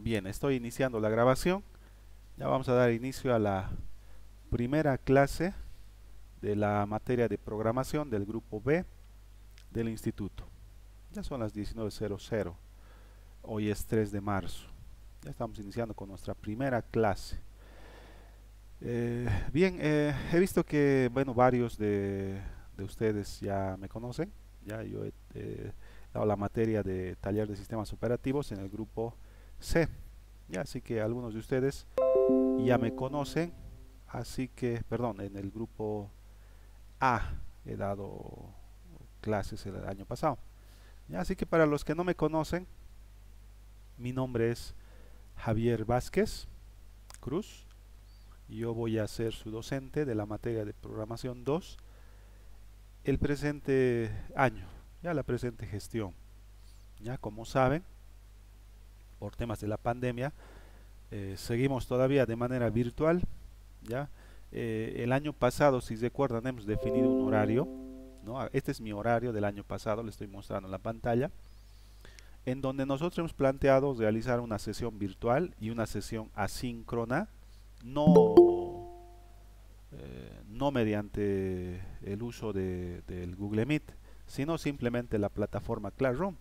Bien, estoy iniciando la grabación. Ya vamos a dar inicio a la primera clase de la materia de programación del grupo B del instituto. Ya son las 19:00. Hoy es 3 de marzo. Ya estamos iniciando con nuestra primera clase. Bien, he visto que, bueno, varios de ustedes ya me conocen. Ya yo he dado la materia de taller de sistemas operativos en el grupo C. Ya, así que algunos de ustedes ya me conocen, así que, perdón, en el grupo A he dado clases el año pasado. Ya, así que para los que no me conocen, mi nombre es Javier Vázquez Cruz. Yo voy a ser su docente de la materia de programación 2 el presente año, ya la presente gestión. Ya, como saben, por temas de la pandemia, seguimos todavía de manera virtual. Ya, el año pasado, si recuerdan, hemos definido un horario, ¿no? Este es mi horario del año pasado, le estoy mostrando en la pantalla, en donde nosotros hemos planteado realizar una sesión virtual y una sesión asíncrona, no, no mediante el uso del Google Meet, sino simplemente la plataforma Classroom,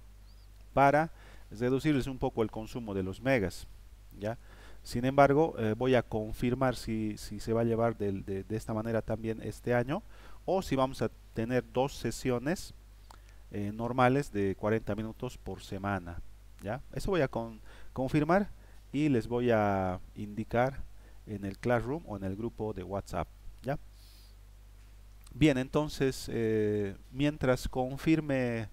para reducirles un poco el consumo de los megas. ¿Ya? Sin embargo, voy a confirmar si se va a llevar de esta manera también este año, o si vamos a tener dos sesiones normales de 40 minutos por semana. ¿Ya? Eso voy a confirmar y les voy a indicar en el Classroom o en el grupo de WhatsApp. ¿Ya? Bien, entonces, mientras confirme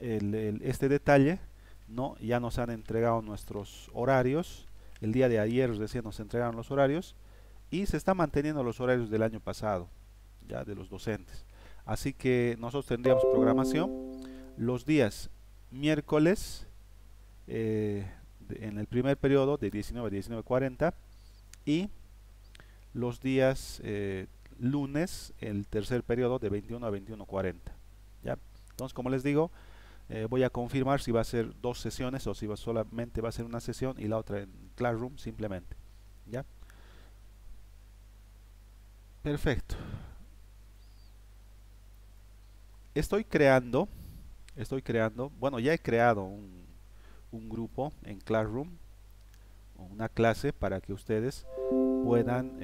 este detalle, ¿no? Ya nos han entregado nuestros horarios. El día de ayer recién nos entregaron los horarios y se están manteniendo los horarios del año pasado, ya de los docentes. Así que nosotros tendríamos programación los días miércoles, en el primer periodo de 19 a 19:40, y los días lunes, el tercer periodo de 21 a 21:40. ¿Ya? Entonces, como les digo, voy a confirmar si va a ser dos sesiones o si solamente va a ser una sesión y la otra en Classroom simplemente. ¿Ya? Perfecto. Estoy creando, bueno, ya he creado un grupo en Classroom, o una clase para que ustedes puedan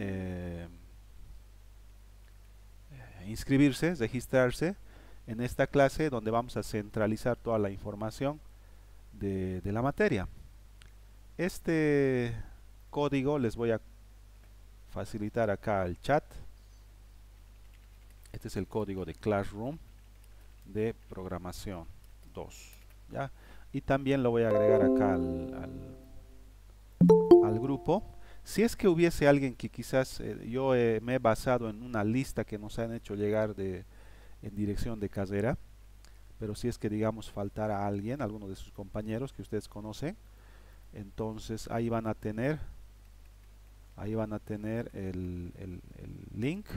inscribirse, registrarse en esta clase donde vamos a centralizar toda la información de la materia. Este código les voy a facilitar acá al chat. Este es el código de Classroom de programación 2. ¿Ya? Y también lo voy a agregar acá al grupo. Si es que hubiese alguien que quizás yo me he basado en una lista que nos han hecho llegar en dirección de carrera, pero si es que digamos faltara alguien, alguno de sus compañeros que ustedes conocen, entonces ahí van a tener el link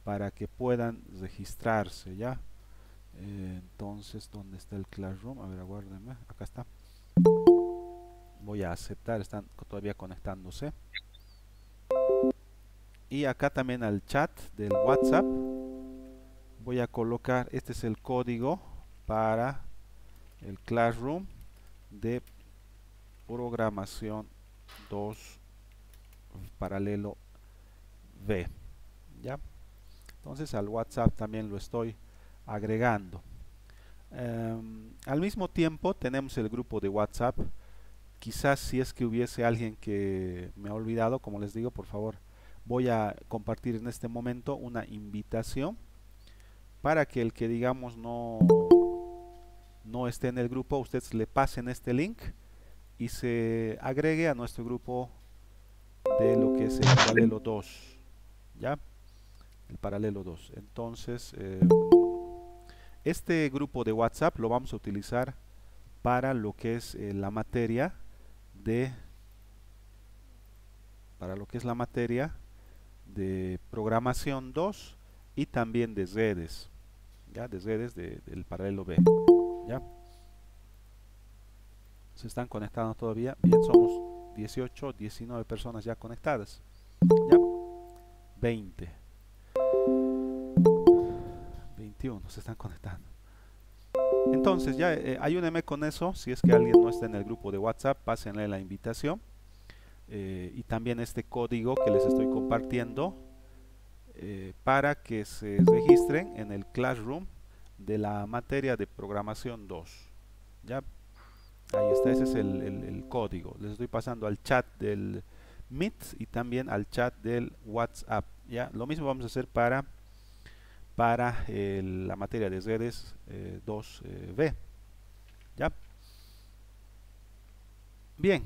para que puedan registrarse. Ya, entonces, ¿dónde está el Classroom? A ver, aguárdenme, acá está. Voy a aceptar, están todavía conectándose. Y acá también al chat del WhatsApp voy a colocar, este es el código para el Classroom de programación 2 paralelo V. ¿Ya? Entonces al WhatsApp también lo estoy agregando. Al mismo tiempo tenemos el grupo de WhatsApp. Quizás si es que hubiese alguien que me ha olvidado, como les digo, por favor, voy a compartir en este momento una invitación para que el que digamos no esté en el grupo, ustedes le pasen este link y se agregue a nuestro grupo de lo que es el paralelo 2. ¿Ya? El paralelo 2. Entonces, este grupo de WhatsApp lo vamos a utilizar para lo que es la materia de programación 2 y también de redes, ¿ya? De redes del paralelo B. ¿Ya? ¿Se están conectando todavía? Bien, somos 18, 19 personas ya conectadas. Ya, 20, 21 se están conectando. Entonces ya ayúdenme con eso. Si es que alguien no está en el grupo de WhatsApp, pásenle la invitación. Y también este código que les estoy compartiendo para que se registren en el Classroom de la materia de programación 2. ¿Ya? Ahí está, ese es el código. Les estoy pasando al chat del Meet y también al chat del WhatsApp. ¿Ya? Lo mismo vamos a hacer para la materia de redes 2B. ¿Ya? Bien,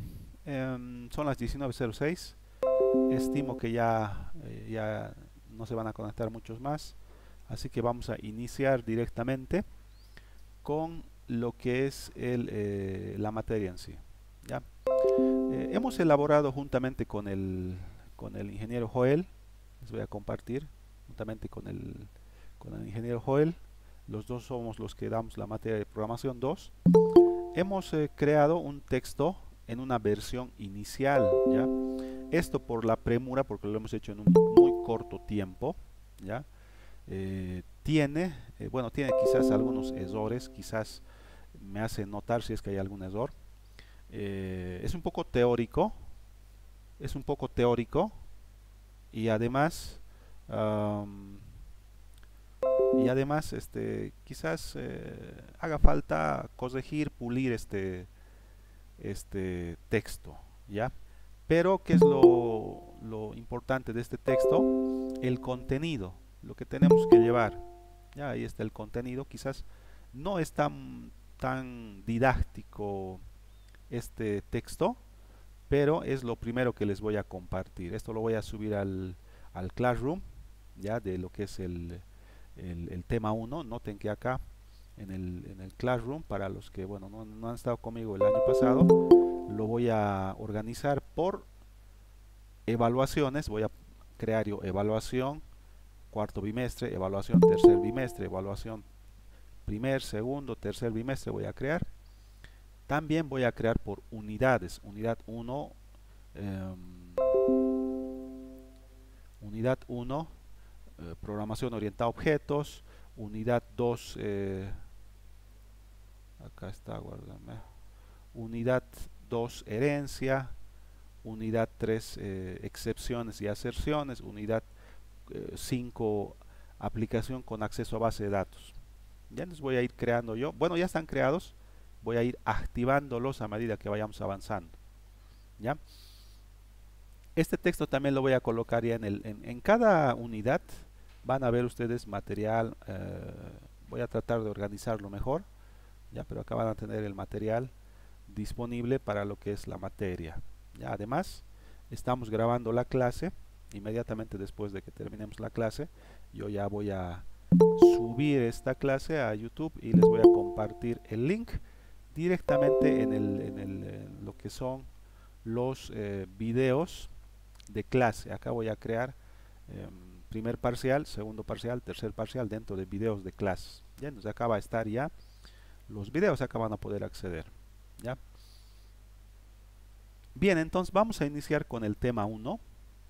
son las 19:06. Estimo que ya no se van a conectar muchos más. Así que vamos a iniciar directamente con lo que es la materia en sí. ¿Ya? Hemos elaborado juntamente con el ingeniero Joel, les voy a compartir, juntamente con el ingeniero Joel, los dos somos los que damos la materia de programación 2. Hemos creado un texto en una versión inicial, ¿ya? Esto por la premura, porque lo hemos hecho en un muy corto tiempo, ¿ya? Tiene quizás algunos errores, quizás me hace notar si es que hay algún error. Es un poco teórico, y además quizás haga falta corregir, pulir este texto, ¿ya? Pero ¿qué es lo importante de este texto? El contenido, lo que tenemos que llevar. Ya ahí está el contenido. Quizás no es tan didáctico este texto, pero es lo primero que les voy a compartir. Esto lo voy a subir al Classroom, ya, de lo que es el tema 1. Noten que acá en el Classroom, para los que bueno no han estado conmigo el año pasado, lo voy a organizar por evaluaciones. Voy a crear yo evaluación cuarto bimestre, evaluación tercer bimestre, evaluación primer, segundo, tercer bimestre voy a crear. También voy a crear por unidades. Unidad 1, programación orientada a objetos. Unidad 2, acá está, guárdame. Unidad 2, herencia. Unidad 3, excepciones y aserciones. Unidad 5, aplicación con acceso a base de datos. Ya les voy a ir creando yo. Bueno, ya están creados. Voy a ir activándolos a medida que vayamos avanzando. ¿Ya? Este texto también lo voy a colocar ya en cada unidad. Van a ver ustedes material. Voy a tratar de organizarlo mejor. ¿Ya? Pero acá van a tener el material disponible para lo que es la materia. ¿Ya? Además, estamos grabando la clase. Inmediatamente después de que terminemos la clase, yo ya voy a subir esta clase a YouTube y les voy a compartir el link directamente en lo que son los videos de clase. Acá voy a crear primer parcial, segundo parcial, tercer parcial dentro de videos de clase. ¿Ya? Entonces acá va a estar ya los videos, acá van a poder acceder. ¿Ya? Bien, entonces vamos a iniciar con el tema 1.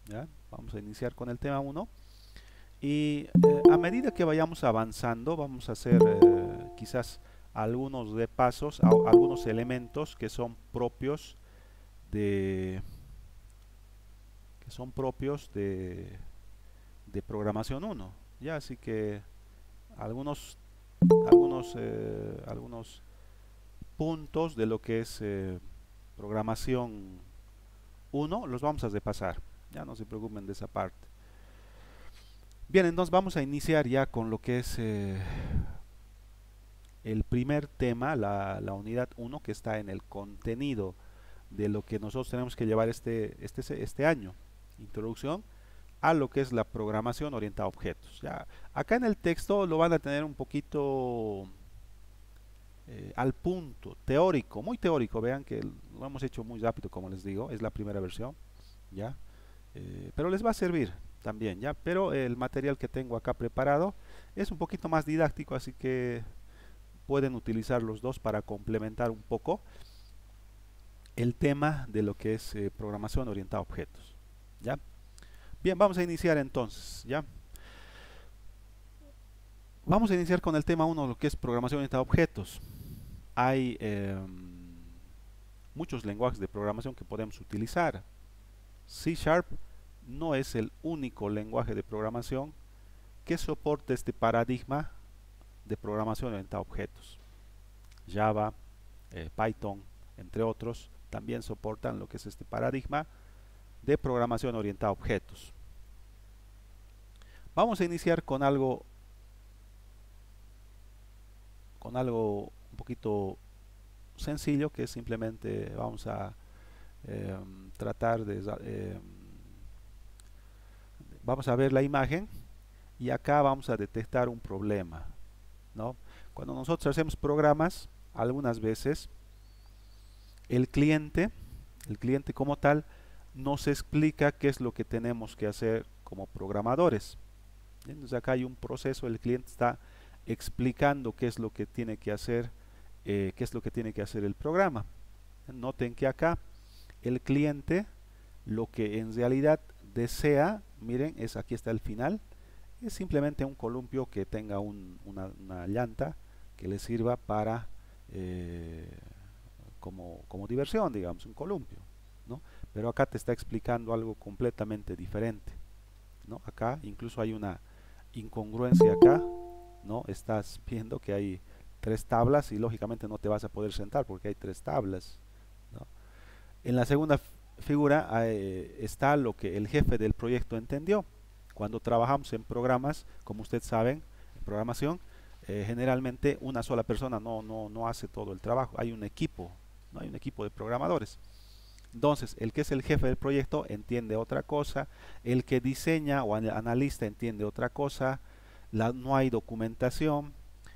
¿Ya? Vamos a iniciar con el tema 1 y a medida que vayamos avanzando vamos a hacer quizás algunos repasos a algunos elementos que son propios de programación 1. Ya, así que algunos puntos de lo que es programación 1 los vamos a repasar. Ya no se preocupen de esa parte. Bien, entonces vamos a iniciar ya con lo que es el primer tema, la unidad 1, que está en el contenido de lo que nosotros tenemos que llevar este año. Introducción a lo que es la programación orientada a objetos. Ya, acá en el texto lo van a tener un poquito al punto, teórico, muy teórico. Vean que lo hemos hecho muy rápido, como les digo, es la primera versión. ¿Ya? Pero les va a servir también, ¿ya? Pero el material que tengo acá preparado es un poquito más didáctico, así que pueden utilizar los dos para complementar un poco. el tema de lo que es programación orientada a objetos. ¿Ya? Bien, vamos a iniciar entonces. ¿Ya? Vamos a iniciar con el tema 1, lo que es programación orientada a objetos. Hay muchos lenguajes de programación que podemos utilizar. C# no es el único lenguaje de programación que soporta este paradigma de programación orientada a objetos. Java, Python, entre otros, también soportan lo que es este paradigma de programación orientada a objetos. Vamos a iniciar con algo un poquito sencillo, que es simplemente vamos a tratar de vamos a ver la imagen y acá vamos a detectar un problema, ¿no? Cuando nosotros hacemos programas, algunas veces el cliente como tal nos explica qué es lo que tenemos que hacer como programadores. Entonces acá hay un proceso, el cliente está explicando qué es lo que tiene que hacer, el programa. Noten que acá el cliente lo que en realidad desea, miren, aquí está el final, es simplemente un columpio que tenga una llanta que le sirva para como diversión, digamos, un columpio, ¿no? Pero acá te está explicando algo completamente diferente, ¿no? Acá incluso hay una incongruencia acá, ¿no? Estás viendo que hay 3 tablas y lógicamente no te vas a poder sentar porque hay 3 tablas, ¿no? En la segunda figura está lo que el jefe del proyecto entendió. Cuando trabajamos en programas, como ustedes saben, en programación, generalmente una sola persona no hace todo el trabajo, hay un equipo, ¿no? Hay un equipo de programadores. Entonces, el que es el jefe del proyecto entiende otra cosa, el que diseña o analista entiende otra cosa, no hay documentación,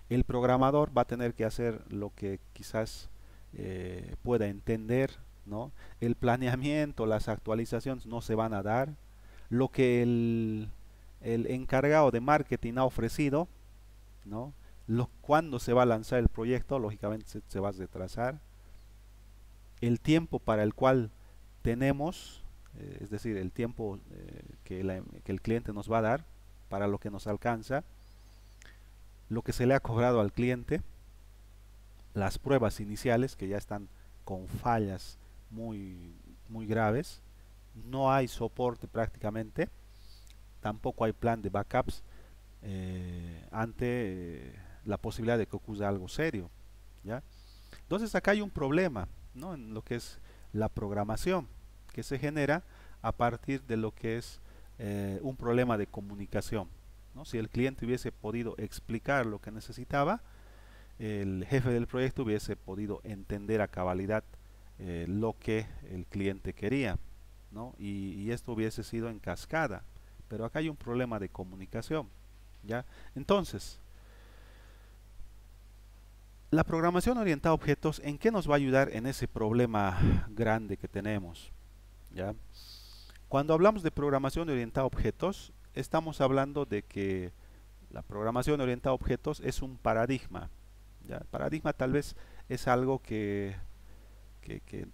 el programador va a tener que hacer lo que quizás pueda entender, ¿no? El planeamiento, las actualizaciones no se van a dar, lo que el encargado de marketing ha ofrecido, ¿no? Cuándo se va a lanzar el proyecto, lógicamente se va a retrasar, el tiempo para el cual tenemos, es decir, el tiempo que el cliente nos va a dar para lo que nos alcanza, lo que se le ha cobrado al cliente, las pruebas iniciales que ya están con fallas muy graves, no hay soporte prácticamente, tampoco hay plan de backups ante la posibilidad de que ocurra algo serio, ¿ya? Entonces acá hay un problema, ¿no? En lo que es la programación, que se genera a partir de lo que es un problema de comunicación, ¿no? Si el cliente hubiese podido explicar lo que necesitaba, el jefe del proyecto hubiese podido entender a cabalidad lo que el cliente quería, ¿no? Y esto hubiese sido en cascada, pero acá hay un problema de comunicación, ¿ya? Entonces, la programación orientada a objetos, ¿en qué nos va a ayudar en ese problema grande que tenemos? ¿Ya? Cuando hablamos de programación orientada a objetos, estamos hablando de que la programación orientada a objetos es un paradigma. ¿Ya? El paradigma tal vez es algo que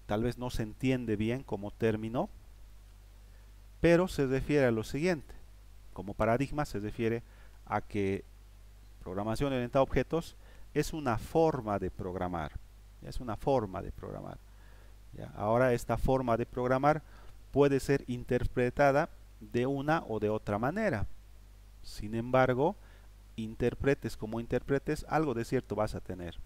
tal vez no se entiende bien como término, pero se refiere a lo siguiente. Como paradigma se refiere a que programación orientada a objetos es una forma de programar. Es una forma de programar. ¿Ya? Ahora esta forma de programar puede ser interpretada de una o de otra manera. Sin embargo, interpretes como interpretes, algo de cierto vas a tener.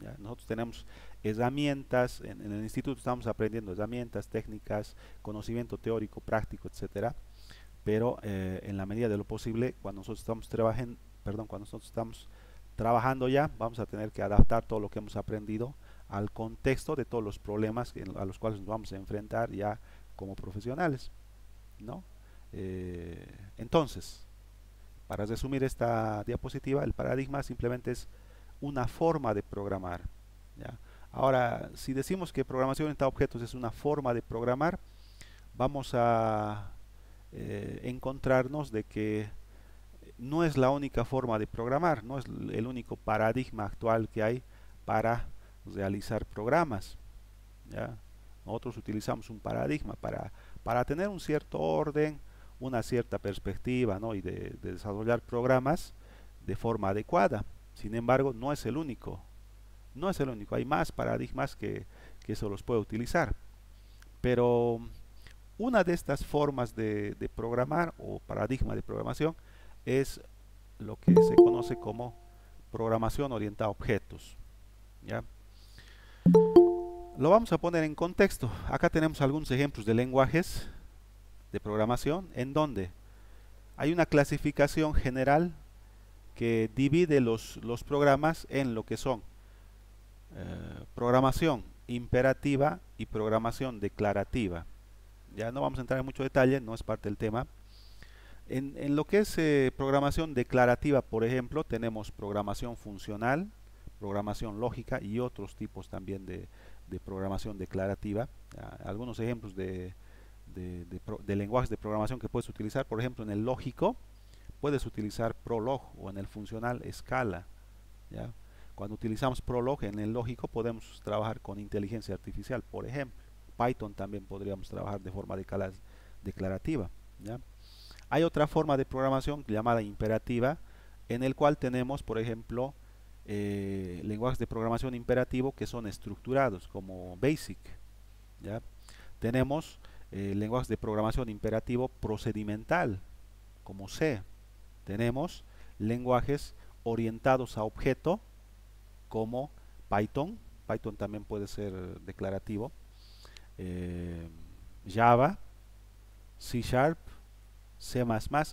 ¿Ya? Nosotros tenemos herramientas, en el instituto estamos aprendiendo herramientas, técnicas, conocimiento teórico, práctico, etcétera. Pero en la medida de lo posible, cuando nosotros estamos trabajando ya, vamos a tener que adaptar todo lo que hemos aprendido al contexto de todos los problemas a los cuales nos vamos a enfrentar ya como profesionales, ¿no? Entonces, para resumir esta diapositiva, el paradigma simplemente es una forma de programar, ¿ya? Ahora, si decimos que programación orientada a objetos es una forma de programar, vamos a encontrarnos de que no es la única forma de programar, no es el único paradigma actual que hay para realizar programas, ¿ya? Nosotros utilizamos un paradigma para tener un cierto orden, una cierta perspectiva, ¿no? Y de desarrollar programas de forma adecuada. Sin embargo, no es el único. No es el único. Hay más paradigmas que se los puede utilizar. Pero una de estas formas de programar o paradigma de programación es lo que se conoce como programación orientada a objetos. ¿Ya? Lo vamos a poner en contexto. Acá tenemos algunos ejemplos de lenguajes de programación en donde hay una clasificación general que divide los programas en lo que son programación imperativa y programación declarativa. Ya no vamos a entrar en mucho detalle, no es parte del tema. En lo que es programación declarativa, por ejemplo, tenemos programación funcional, programación lógica y otros tipos también de programación declarativa. Algunos ejemplos de lenguajes de programación que puedes utilizar, por ejemplo, en el lógico puedes utilizar Prolog o en el funcional Scala. ¿Ya? Cuando utilizamos Prolog en el lógico podemos trabajar con inteligencia artificial, por ejemplo. Python también podríamos trabajar de forma declarativa. ¿Ya? Hay otra forma de programación llamada imperativa, en el cual tenemos, por ejemplo, lenguajes de programación imperativo que son estructurados, como BASIC. ¿Ya? Tenemos lenguajes de programación imperativo procedimental, como C. Tenemos lenguajes orientados a objeto, como Python. Python también puede ser declarativo. Java, C Sharp, C++,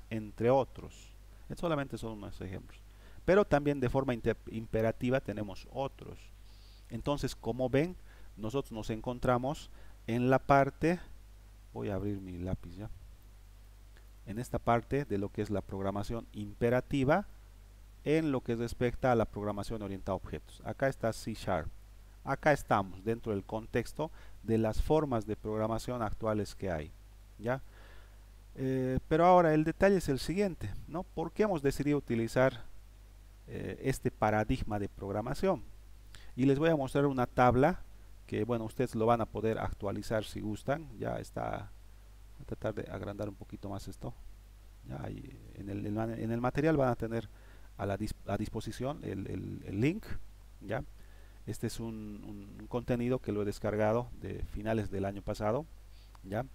entre otros. Estos solamente son unos ejemplos. Pero también de forma imperativa tenemos otros. Entonces, como ven, nosotros nos encontramos en la parte, voy a abrir mi lápiz ya, en esta parte de lo que es la programación imperativa en lo que respecta a la programación orientada a objetos. Acá está C Sharp. Acá estamos dentro del contexto de las formas de programación actuales que hay. ¿Ya? Pero ahora el detalle es el siguiente, ¿no? ¿Por qué hemos decidido utilizar este paradigma de programación? Y les voy a mostrar una tabla que, bueno, ustedes lo van a poder actualizar si gustan. Ya está. Voy a tratar de agrandar un poquito más esto. Ya, en el material van a tener a disposición el link. ¿Ya? Este es un contenido que lo he descargado de finales del año pasado. ¿Ya?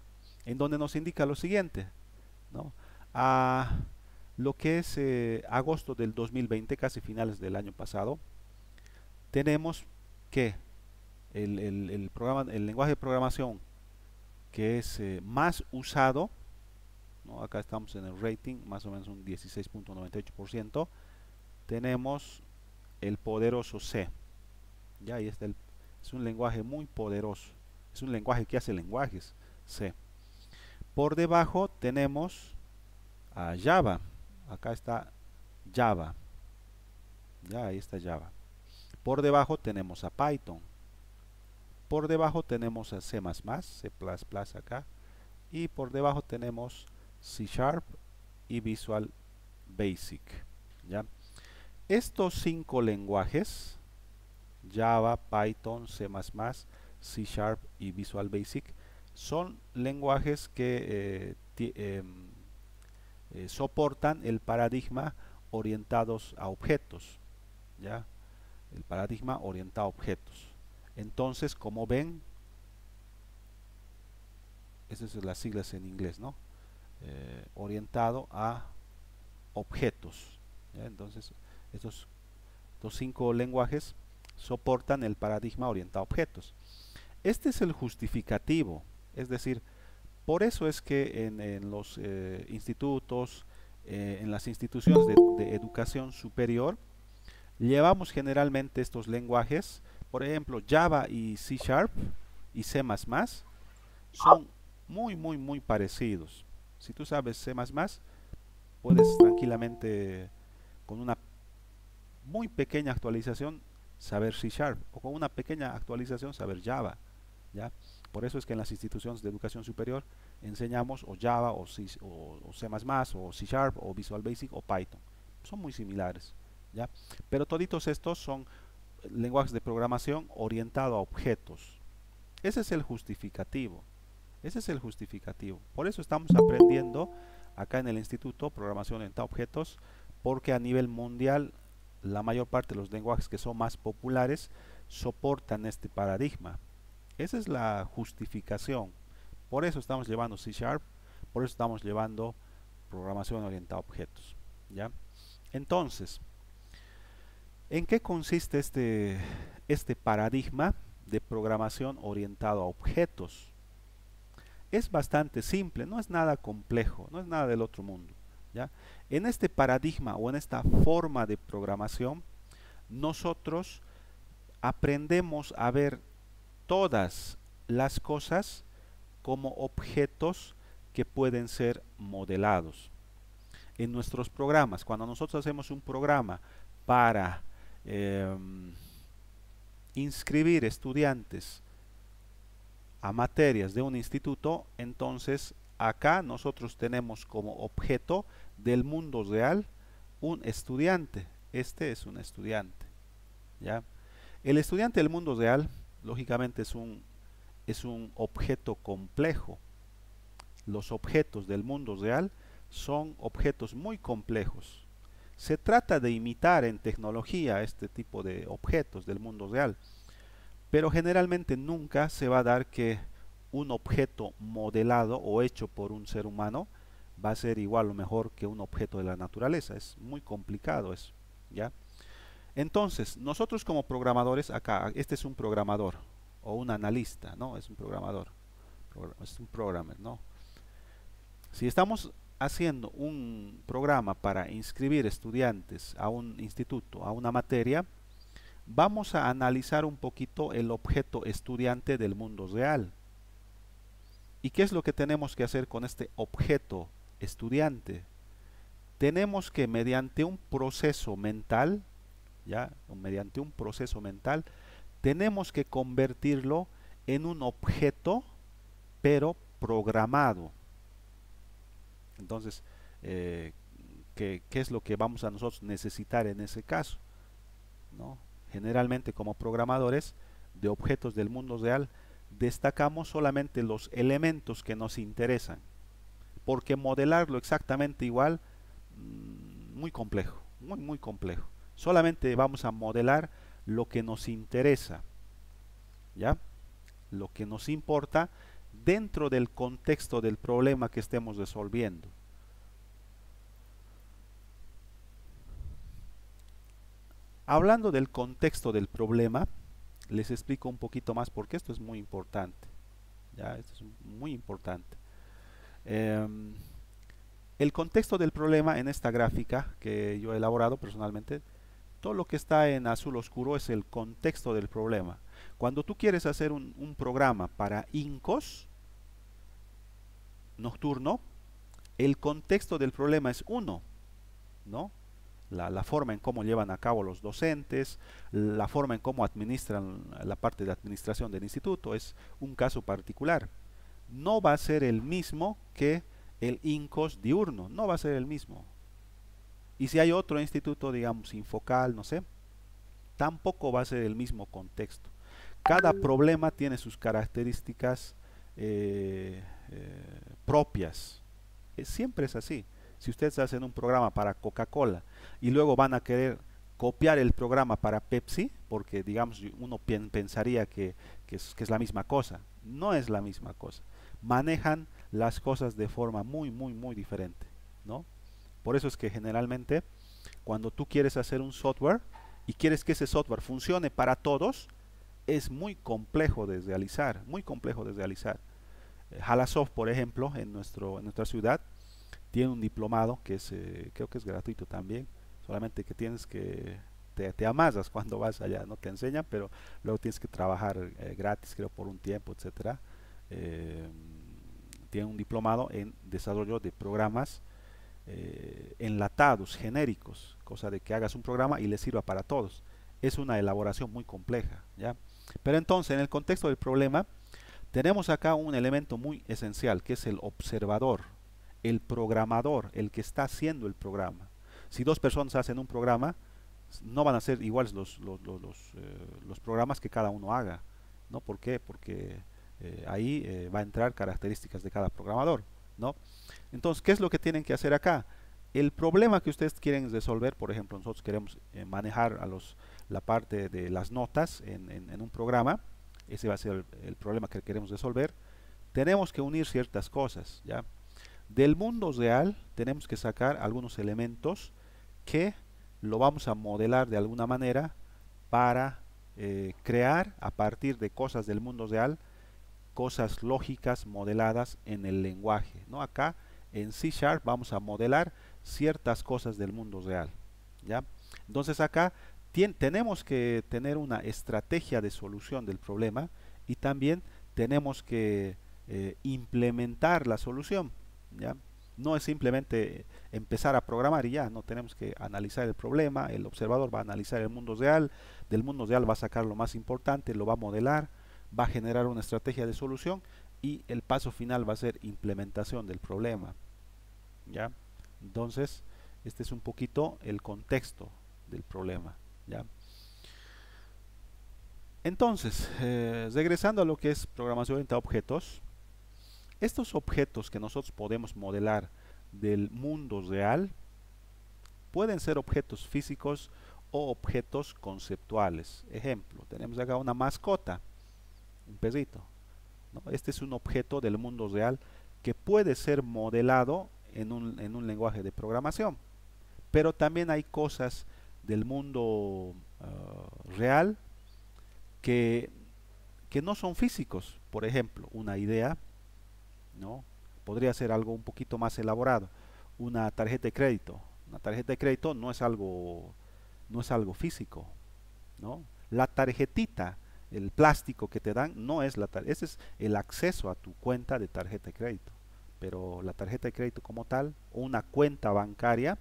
En donde nos indica lo siguiente, ¿no? A lo que es agosto del 2020, casi finales del año pasado, tenemos que el lenguaje de programación que es más usado, ¿no? Acá estamos en el rating, más o menos un 16.98%, tenemos el poderoso C. Ya ahí está es un lenguaje muy poderoso, es un lenguaje que hace lenguajes, C. Por debajo tenemos a Java. Acá está Java. Ya ahí está Java. Por debajo tenemos a Python. Por debajo tenemos a C++, C++ acá. Y por debajo tenemos C Sharp y Visual Basic. ¿Ya? Estos 5 lenguajes, Java, Python, C++, C Sharp y Visual Basic, son lenguajes que soportan el paradigma orientados a objetos. ¿Ya? El paradigma orientado a objetos. Entonces, como ven, esas son las siglas en inglés, ¿no? Orientado a objetos. ¿Ya? Entonces, estos 5 lenguajes soportan el paradigma orientado a objetos. Este es el justificativo, es decir, por eso es que en los institutos, en las instituciones de educación superior, llevamos generalmente estos lenguajes. Por ejemplo, Java y C Sharp y C++ son muy parecidos. Si tú sabes C++, puedes tranquilamente, con una muy pequeña actualización, saber C Sharp, o con una pequeña actualización saber Java. ¿Ya? Por eso es que en las instituciones de educación superior enseñamos o Java o C++, o C Sharp o Visual Basic o Python. Son muy similares. ¿Ya? Pero toditos estos son lenguajes de programación orientados a objetos. Ese es el justificativo. Ese es el justificativo. Por eso estamos aprendiendo acá en el Instituto Programación Orientada a Objetos, porque a nivel mundial la mayor parte de los lenguajes que son más populares soportan este paradigma. Esa es la justificación. Por eso estamos llevando C Sharp, por eso estamos llevando programación orientada a objetos. ¿Ya? Entonces, ¿en qué consiste este paradigma de programación orientado a objetos? Es bastante simple, no es nada complejo, no es nada del otro mundo. ¿Ya? En este paradigma o en esta forma de programación, nosotros aprendemos a ver todas las cosas como objetos que pueden ser modelados. En nuestros programas, cuando nosotros hacemos un programa para inscribir estudiantes a materias de un instituto, entonces acá nosotros tenemos como objeto del mundo real un estudiante. Este es un estudiante. ¿Ya? El estudiante del mundo real, lógicamente, es un objeto complejo. Los objetos del mundo real son objetos muy complejos. Se trata de imitar en tecnología este tipo de objetos del mundo real, pero generalmente nunca se va a dar que un objeto modelado o hecho por un ser humano va a ser igual o mejor que un objeto de la naturaleza. Es muy complicado eso, ¿ya? Entonces, nosotros como programadores, acá, este es un programador o un analista, ¿no? Es un programador, es un programmer, ¿no? Si estamos haciendo un programa para inscribir estudiantes a un instituto, a una materia, vamos a analizar un poquito el objeto estudiante del mundo real. ¿Y qué es lo que tenemos que hacer con este objeto estudiante? Tenemos que mediante un proceso mental, ¿ya? Mediante un proceso mental, tenemos que convertirlo en un objeto, pero programado. Entonces, ¿qué es lo que vamos a nosotros necesitar en ese caso? ¿No? Generalmente como programadores de objetos del mundo real, destacamos solamente los elementos que nos interesan, porque modelarlo exactamente igual, muy complejo, muy complejo. Solamente vamos a modelar lo que nos interesa, ¿ya? Lo que nos importa dentro del contexto del problema que estemos resolviendo. Hablando del contexto del problema, les explico un poquito más porque esto es muy importante. ¿Ya? Esto es muy importante. El contexto del problema en esta gráfica que yo he elaborado personalmente, todo lo que está en azul oscuro es el contexto del problema. Cuando tú quieres hacer un programa para INCOS nocturno, el contexto del problema es uno, ¿no? La forma en cómo llevan a cabo los docentes, la forma en cómo administran la parte de administración del instituto, es un caso particular. No va a ser el mismo que el INCOS diurno, no va a ser el mismo. Y si hay otro instituto, digamos, Infocal, no sé, tampoco va a ser el mismo contexto. Cada problema tiene sus características propias. Siempre es así. Si ustedes hacen un programa para Coca-Cola y luego van a querer copiar el programa para Pepsi, porque digamos uno pensaría que es la misma cosa. No es la misma cosa. Manejan las cosas de forma muy diferente, ¿no? Por eso es que generalmente cuando tú quieres hacer un software y quieres que ese software funcione para todos, es muy complejo de realizar, muy complejo de realizar. Halasoft, por ejemplo, en nuestra ciudad, tiene un diplomado que es, creo que es gratuito también, solamente que tienes que, te amasas cuando vas allá, no te enseñan, pero luego tienes que trabajar gratis, creo, por un tiempo, etcétera. Tiene un diplomado en desarrollo de programas enlatados, genéricos, cosa de que hagas un programa y le sirva para todos. Es una elaboración muy compleja, ¿ya? Pero entonces, en el contexto del problema, tenemos acá un elemento muy esencial, que es el observador, el programador, el que está haciendo el programa. Si dos personas hacen un programa, no van a ser iguales los programas que cada uno haga. ¿no? ¿Por qué? Porque ahí va a entrar características de cada programador, ¿no? Entonces, ¿qué es lo que tienen que hacer acá? El problema que ustedes quieren resolver, por ejemplo, nosotros queremos manejar la parte de las notas en un programa, ese va a ser el problema que queremos resolver. Tenemos que unir ciertas cosas, ¿ya? Del mundo real tenemos que sacar algunos elementos que lo vamos a modelar de alguna manera para crear a partir de cosas del mundo real, cosas lógicas modeladas en el lenguaje, ¿no? Acá en C# vamos a modelar ciertas cosas del mundo real, ¿ya? Entonces acá tenemos que tener una estrategia de solución del problema y también tenemos que implementar la solución, ¿ya? No es simplemente empezar a programar y ya, no, tenemos que analizar el problema, el observador va a analizar el mundo real, del mundo real va a sacar lo más importante, lo va a modelar, va a generar una estrategia de solución y el paso final va a ser implementación del problema, ¿ya? Entonces, este es un poquito el contexto del problema, ¿ya? Entonces, regresando a lo que es programación orientada a objetos, estos objetos que nosotros podemos modelar del mundo real pueden ser objetos físicos o objetos conceptuales. Ejemplo, tenemos acá una mascota, un perrito, ¿no? Este es un objeto del mundo real que puede ser modelado en un lenguaje de programación. Pero también hay cosas del mundo real que, que no son físicos. Por ejemplo, una idea, ¿no? Podría ser algo un poquito más elaborado. Una tarjeta de crédito. Una tarjeta de crédito no es algo físico, ¿no? La tarjetita, el plástico que te dan, no es la tarjeta. Ese es el acceso a tu cuenta de tarjeta de crédito. Pero la tarjeta de crédito como tal, o una cuenta bancaria,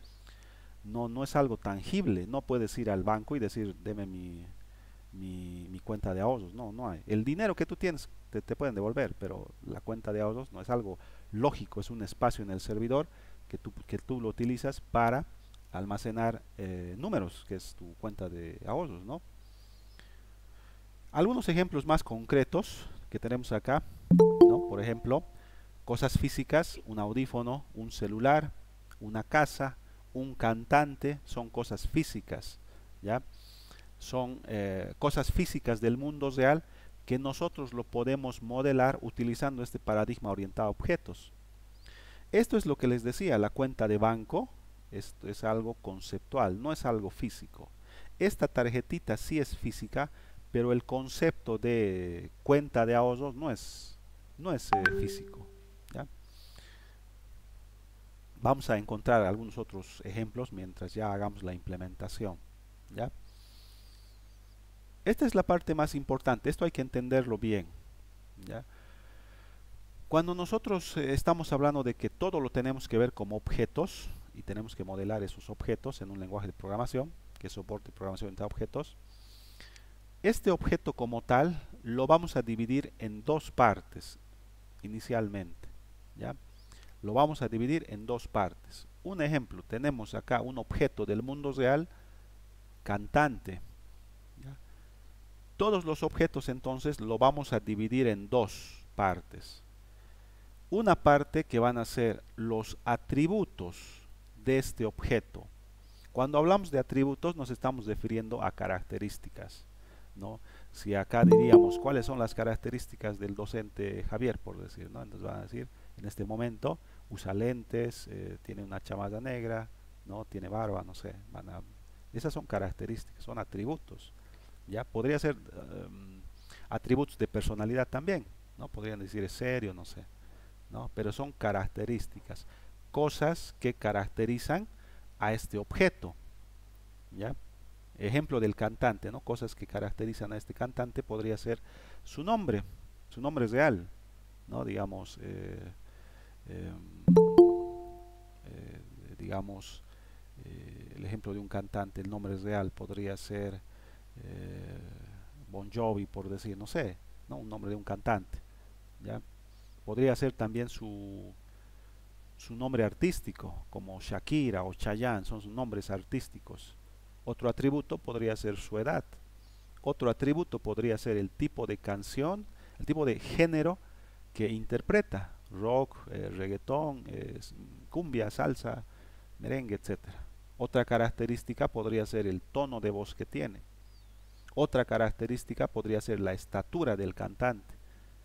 no es algo tangible. No puedes ir al banco y decir, deme mi cuenta de ahorros. No hay. El dinero que tú tienes te pueden devolver, pero la cuenta de ahorros no es algo lógico, es un espacio en el servidor que tú lo utilizas para almacenar números, que es tu cuenta de ahorros, ¿no? Algunos ejemplos más concretos que tenemos acá, ¿no? Por ejemplo, cosas físicas, un audífono, un celular, una casa, un cantante, son cosas físicas, ¿ya? Son cosas físicas del mundo real que nosotros lo podemos modelar utilizando este paradigma orientado a objetos. Esto es lo que les decía, la cuenta de banco, esto es algo conceptual, no es algo físico. Esta tarjetita sí es física, pero el concepto de cuenta de ahorros no es físico, ¿ya? Vamos a encontrar algunos otros ejemplos mientras ya hagamos la implementación, ¿ya? Esta es la parte más importante, esto hay que entenderlo bien, ¿ya? Cuando nosotros estamos hablando de que todo lo tenemos que ver como objetos y tenemos que modelar esos objetos en un lenguaje de programación que soporte programación entre objetos, este objeto como tal lo vamos a dividir en dos partes inicialmente, ¿ya? Lo vamos a dividir en dos partes. Un ejemplo, tenemos acá un objeto del mundo real, cantante, ¿ya? Todos los objetos entonces lo vamos a dividir en dos partes. Una parte que van a ser los atributos de este objeto. Cuando hablamos de atributos nos estamos refiriendo a características, ¿no? Si acá diríamos cuáles son las características del docente Javier, por decir, ¿no? Entonces van a decir, en este momento usa lentes, tiene una chamarra negra, ¿no? Tiene barba, no sé. Esas son características, son atributos. Ya podría ser atributos de personalidad también, ¿no? Podrían decir es serio, no sé, ¿no? Pero son características, cosas que caracterizan a este objeto, ¿ya? Ejemplo del cantante, ¿no? Cosas que caracterizan a este cantante podría ser su nombre real, ¿no? Digamos, eh, digamos, el ejemplo de un cantante, el nombre real podría ser eh, Bon Jovi, por decir, no sé, ¿no? Un nombre de un cantante, ¿ya? Podría ser también su nombre artístico, como Shakira o Chayanne, son sus nombres artísticos. Otro atributo podría ser su edad. Otro atributo podría ser el tipo de canción, el tipo de género que interpreta, rock, reggaetón, cumbia, salsa, merengue, etcétera. Otra característica podría ser el tono de voz que tiene. Otra característica podría ser la estatura del cantante,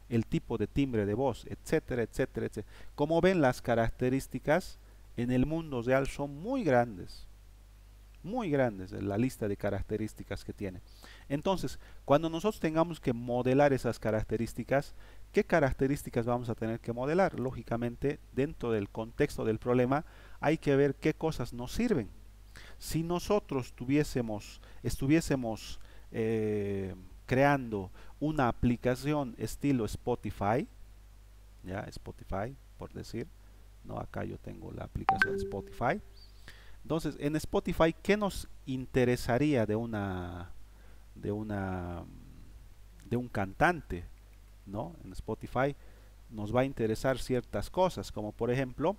el tipo de timbre de voz, etcétera, etcétera, etcétera. Como ven, las características en el mundo real son muy grandes la lista de características que tiene. Entonces, cuando nosotros tengamos que modelar esas características, ¿qué características vamos a tener que modelar? Lógicamente, dentro del contexto del problema, hay que ver qué cosas nos sirven. Si nosotros estuviésemos creando una aplicación estilo Spotify, ya Spotify por decir, no, acá yo tengo la aplicación Spotify. Entonces, en Spotify, ¿qué nos interesaría de una de un cantante? ¿No? En Spotify nos va a interesar ciertas cosas, como por ejemplo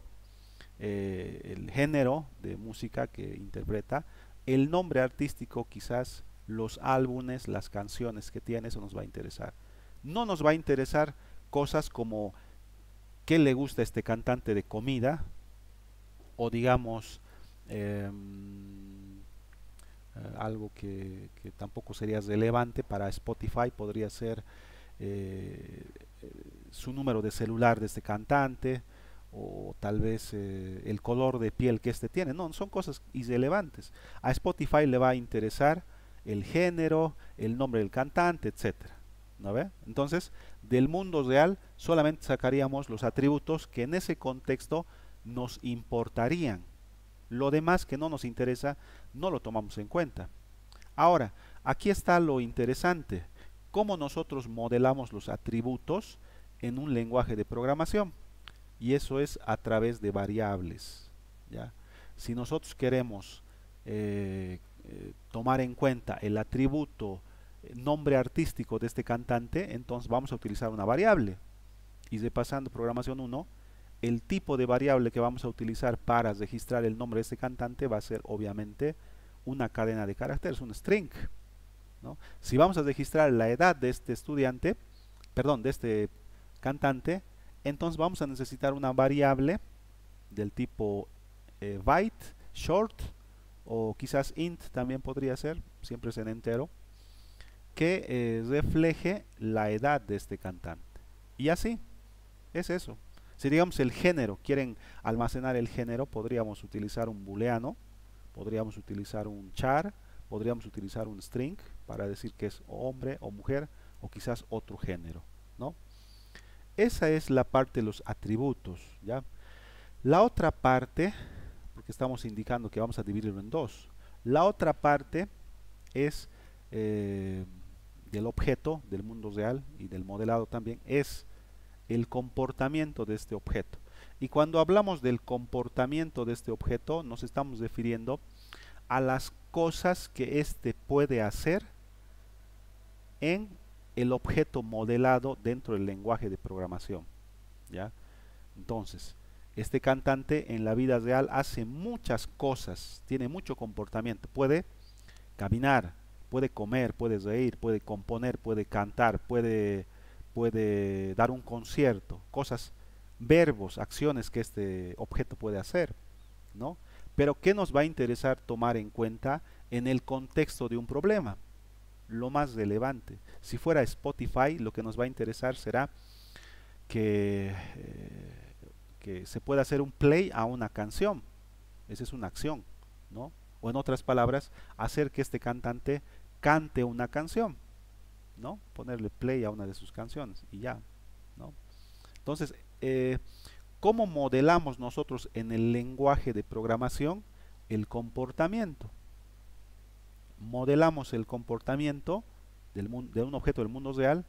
el género de música que interpreta, el nombre artístico, quizás los álbumes, las canciones que tiene, eso nos va a interesar. No nos va a interesar cosas como qué le gusta a este cantante de comida, o digamos algo que tampoco sería relevante para Spotify, podría ser eh, su número de celular de este cantante, o tal vez el color de piel que este tiene. No, son cosas irrelevantes. A Spotify le va a interesar el género, el nombre del cantante, etcétera. ¿No ve? Entonces, del mundo real solamente sacaríamos los atributos que en ese contexto nos importarían. Lo demás que no nos interesa no lo tomamos en cuenta. Ahora, aquí está lo interesante. Cómo nosotros modelamos los atributos en un lenguaje de programación. Y eso es a través de variables. ¿Ya? Si nosotros queremos tomar en cuenta el atributo nombre artístico de este cantante, entonces vamos a utilizar una variable. Y repasando programación 1, el tipo de variable que vamos a utilizar para registrar el nombre de este cantante va a ser obviamente una cadena de caracteres, un string, ¿no? Si vamos a registrar la edad de este estudiante, perdón, de este cantante, entonces vamos a necesitar una variable del tipo byte, short, o quizás int también podría ser, siempre es en entero, que refleje la edad de este cantante. Y así, es eso. Si digamos el género, quieren almacenar el género, podríamos utilizar un booleano, podríamos utilizar un char, podríamos utilizar un string para decir que es hombre o mujer, o quizás otro género, ¿no? Esa es la parte de los atributos, ¿ya? La otra parte, porque estamos indicando que vamos a dividirlo en dos, la otra parte es del objeto, del mundo real y del modelado también, es el comportamiento de este objeto. Y cuando hablamos del comportamiento de este objeto, nos estamos refiriendo a las cosas que éste puede hacer en el objeto modelado dentro del lenguaje de programación. ¿Ya? Entonces, este cantante en la vida real hace muchas cosas, tiene mucho comportamiento, puede caminar, puede comer, puede reír, puede componer, puede cantar, puede dar un concierto, cosas, verbos, acciones que este objeto puede hacer, ¿no? Pero ¿qué nos va a interesar tomar en cuenta en el contexto de un problema? Lo más relevante. Si fuera Spotify, lo que nos va a interesar será que se pueda hacer un play a una canción. Esa es una acción, ¿no? O en otras palabras, hacer que este cantante cante una canción, ¿no? Ponerle play a una de sus canciones y ya, ¿no? Entonces, ¿cómo modelamos nosotros en el lenguaje de programación el comportamiento? Modelamos el comportamiento de un objeto del mundo real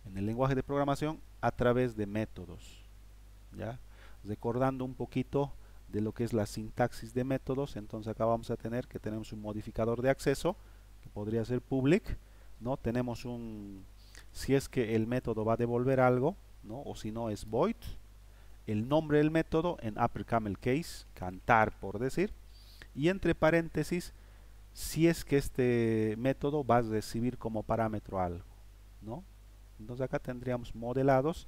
en el lenguaje de programación a través de métodos, ¿ya? Recordando un poquito de lo que es la sintaxis de métodos, entonces acá vamos a tener que tenemos un modificador de acceso, que podría ser public, ¿no? Tenemos si es que el método va a devolver algo, ¿no? O si no es void, el nombre del método en upper camel case, cantar por decir, y entre paréntesis si es que este método va a recibir como parámetro algo, ¿no? Entonces acá tendríamos modelados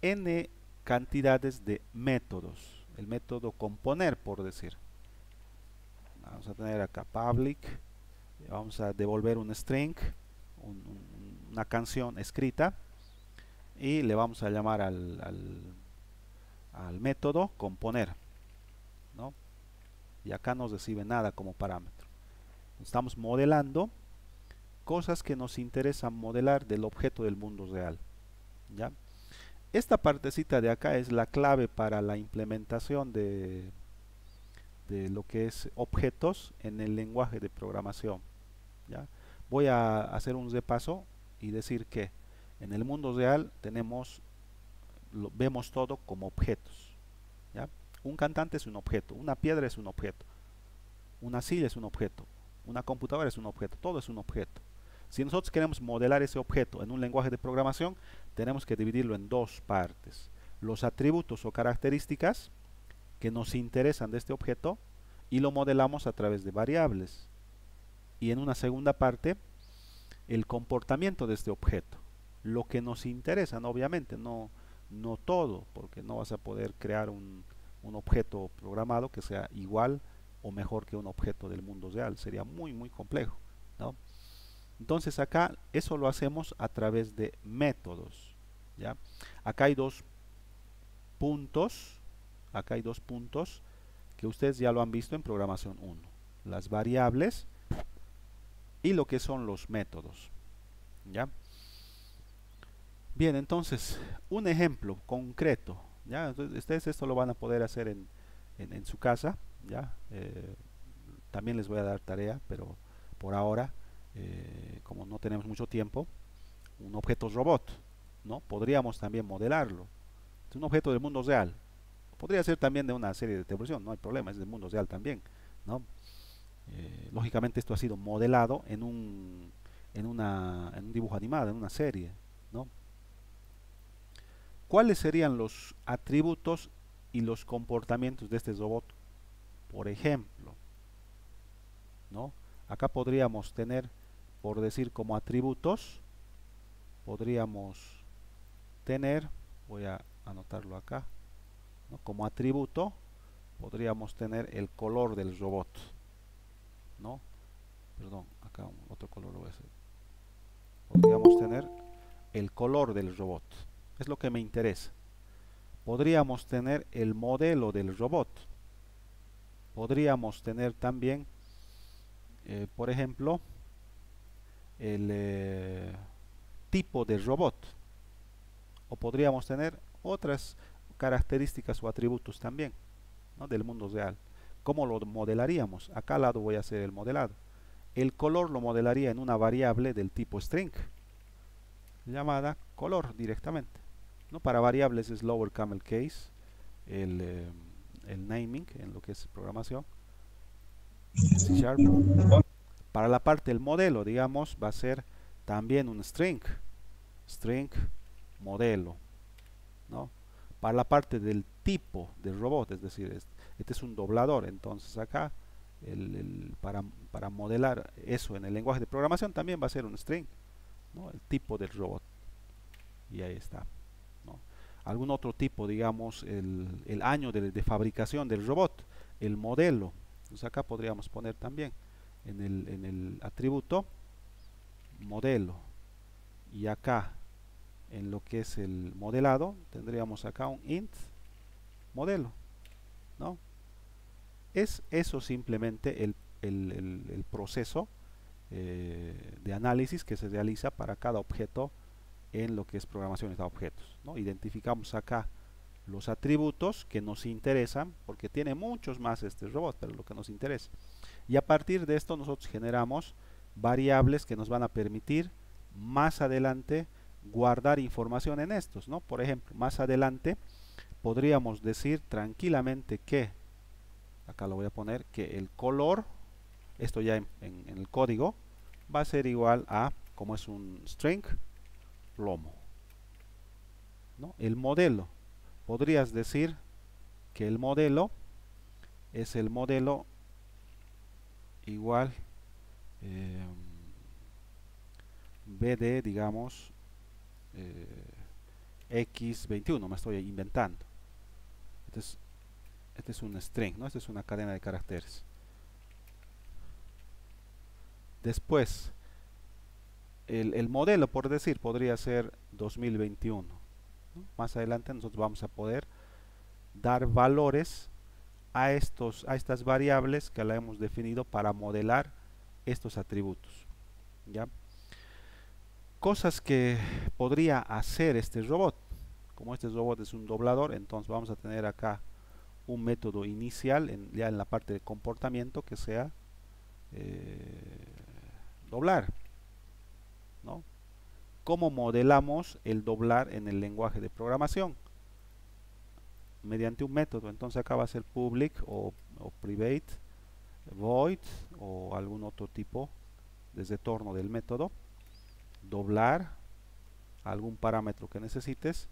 n cantidades de métodos. El método componer, por decir. Vamos a tener acá public, vamos a devolver un string, una canción escrita, y le vamos a llamar al método componer, ¿no? Y acá no recibe nada como parámetro. Estamos modelando cosas que nos interesan modelar del objeto del mundo real, ¿ya? Esta partecita de acá es la clave para la implementación de lo que es objetos en el lenguaje de programación, ¿ya? Voy a hacer un repaso y decir que en el mundo real vemos todo como objetos, ¿ya? Un cantante es un objeto, una piedra es un objeto, una silla es un objeto, una computadora es un objeto, todo es un objeto. Si nosotros queremos modelar ese objeto en un lenguaje de programación, tenemos que dividirlo en dos partes. Los atributos o características que nos interesan de este objeto y lo modelamos a través de variables. Y en una segunda parte, el comportamiento de este objeto. Lo que nos interesa, ¿no? Obviamente, no todo, porque no vas a poder crear un objeto programado que sea igual o mejor que un objeto del mundo real. Sería muy, muy complejo, ¿no? Entonces acá eso lo hacemos a través de métodos, ¿ya? Acá hay dos puntos, que ustedes ya lo han visto en programación 1. Las variables y lo que son los métodos, ¿ya? Bien, entonces, un ejemplo concreto, ¿ya? Entonces, ustedes esto lo van a poder hacer en su casa, ¿ya? También les voy a dar tarea, pero por ahora, como no tenemos mucho tiempo, un objeto robot, ¿no? Podríamos también modelarlo. Es un objeto del mundo real. Podría ser también de una serie de televisión, no hay problema, es del mundo real también, ¿no? Lógicamente esto ha sido modelado en un dibujo animado, en una serie, ¿no? ¿Cuáles serían los atributos y los comportamientos de este robot? Por ejemplo, ¿no? Acá podríamos tener, por decir como atributos, podríamos tener, voy a anotarlo acá, ¿no? Como atributo podríamos tener el color del robot, ¿no? Perdón, acá otro color lo voy a hacer. Podríamos tener el color del robot, es lo que me interesa. Podríamos tener el modelo del robot. Podríamos tener también, por ejemplo, el tipo de robot. O podríamos tener otras características o atributos también, ¿no? Del mundo real. ¿Cómo lo modelaríamos? Acá al lado voy a hacer el modelado. El color lo modelaría en una variable del tipo string, llamada color directamente, ¿no? Para variables es lower camel case, el naming en lo que es programación, en C Sharp. Para la parte del modelo, digamos, va a ser también un string modelo, ¿no? Para la parte del tipo del robot, es decir, este es un doblador, entonces acá para modelar eso en el lenguaje de programación también va a ser un string, ¿no? El tipo del robot, y ahí está, ¿no? Algún otro tipo, digamos, el año de fabricación del robot, el modelo, entonces acá podríamos poner también en el atributo modelo, y acá en lo que es el modelado tendríamos acá un int modelo, ¿no? Es eso simplemente el proceso de análisis que se realiza para cada objeto en lo que es programación de objetos, ¿no? Identificamos acá los atributos que nos interesan, porque tiene muchos más este robot, pero lo que nos interesa. Y a partir de esto nosotros generamos variables que nos van a permitir más adelante guardar información en estos, ¿no? Por ejemplo, más adelante podríamos decir tranquilamente que, acá lo voy a poner, que el color, esto ya en el código, va a ser igual a, como es un string, plomo, ¿no? El modelo, podrías decir que el modelo es el modelo igual eh, BD, digamos, X21, me estoy inventando. Este es, este es un string, ¿no? Esta es una cadena de caracteres. Después, el modelo, por decir, podría ser 2021, ¿no? Más adelante nosotros vamos a poder dar valores a estas variables que la hemos definido para modelar estos atributos, ¿ya? Cosas que podría hacer este robot. Como este robot es un doblador, entonces vamos a tener acá un método inicial ya en la parte de comportamiento que sea doblar, ¿no? ¿Cómo modelamos el doblar en el lenguaje de programación? Mediante un método. Entonces acá va a ser public o private, void o algún otro tipo de retorno del método. Doblar algún parámetro que necesites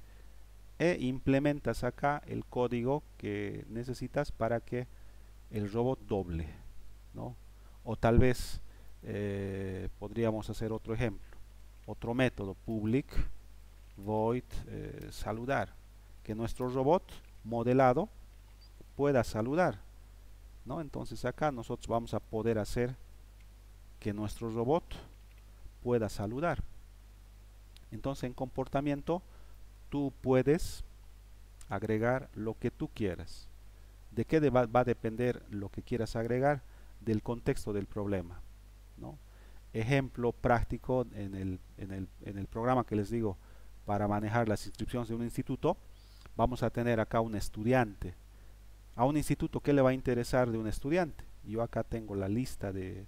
e implementas acá el código que necesitas para que el robot doble, ¿no? O tal vez podríamos hacer otro ejemplo, otro método, public void saludar, que nuestro robot modelado pueda saludar, ¿no? Entonces acá nosotros vamos a poder hacer que nuestro robot pueda saludar. Entonces en comportamiento tú puedes agregar lo que tú quieras. ¿De qué va a depender lo que quieras agregar? Del contexto del problema, ¿no? Ejemplo práctico en el programa que les digo para manejar las inscripciones de un instituto. Vamos a tener acá un estudiante. A un instituto, ¿qué le va a interesar de un estudiante? Yo acá tengo la lista de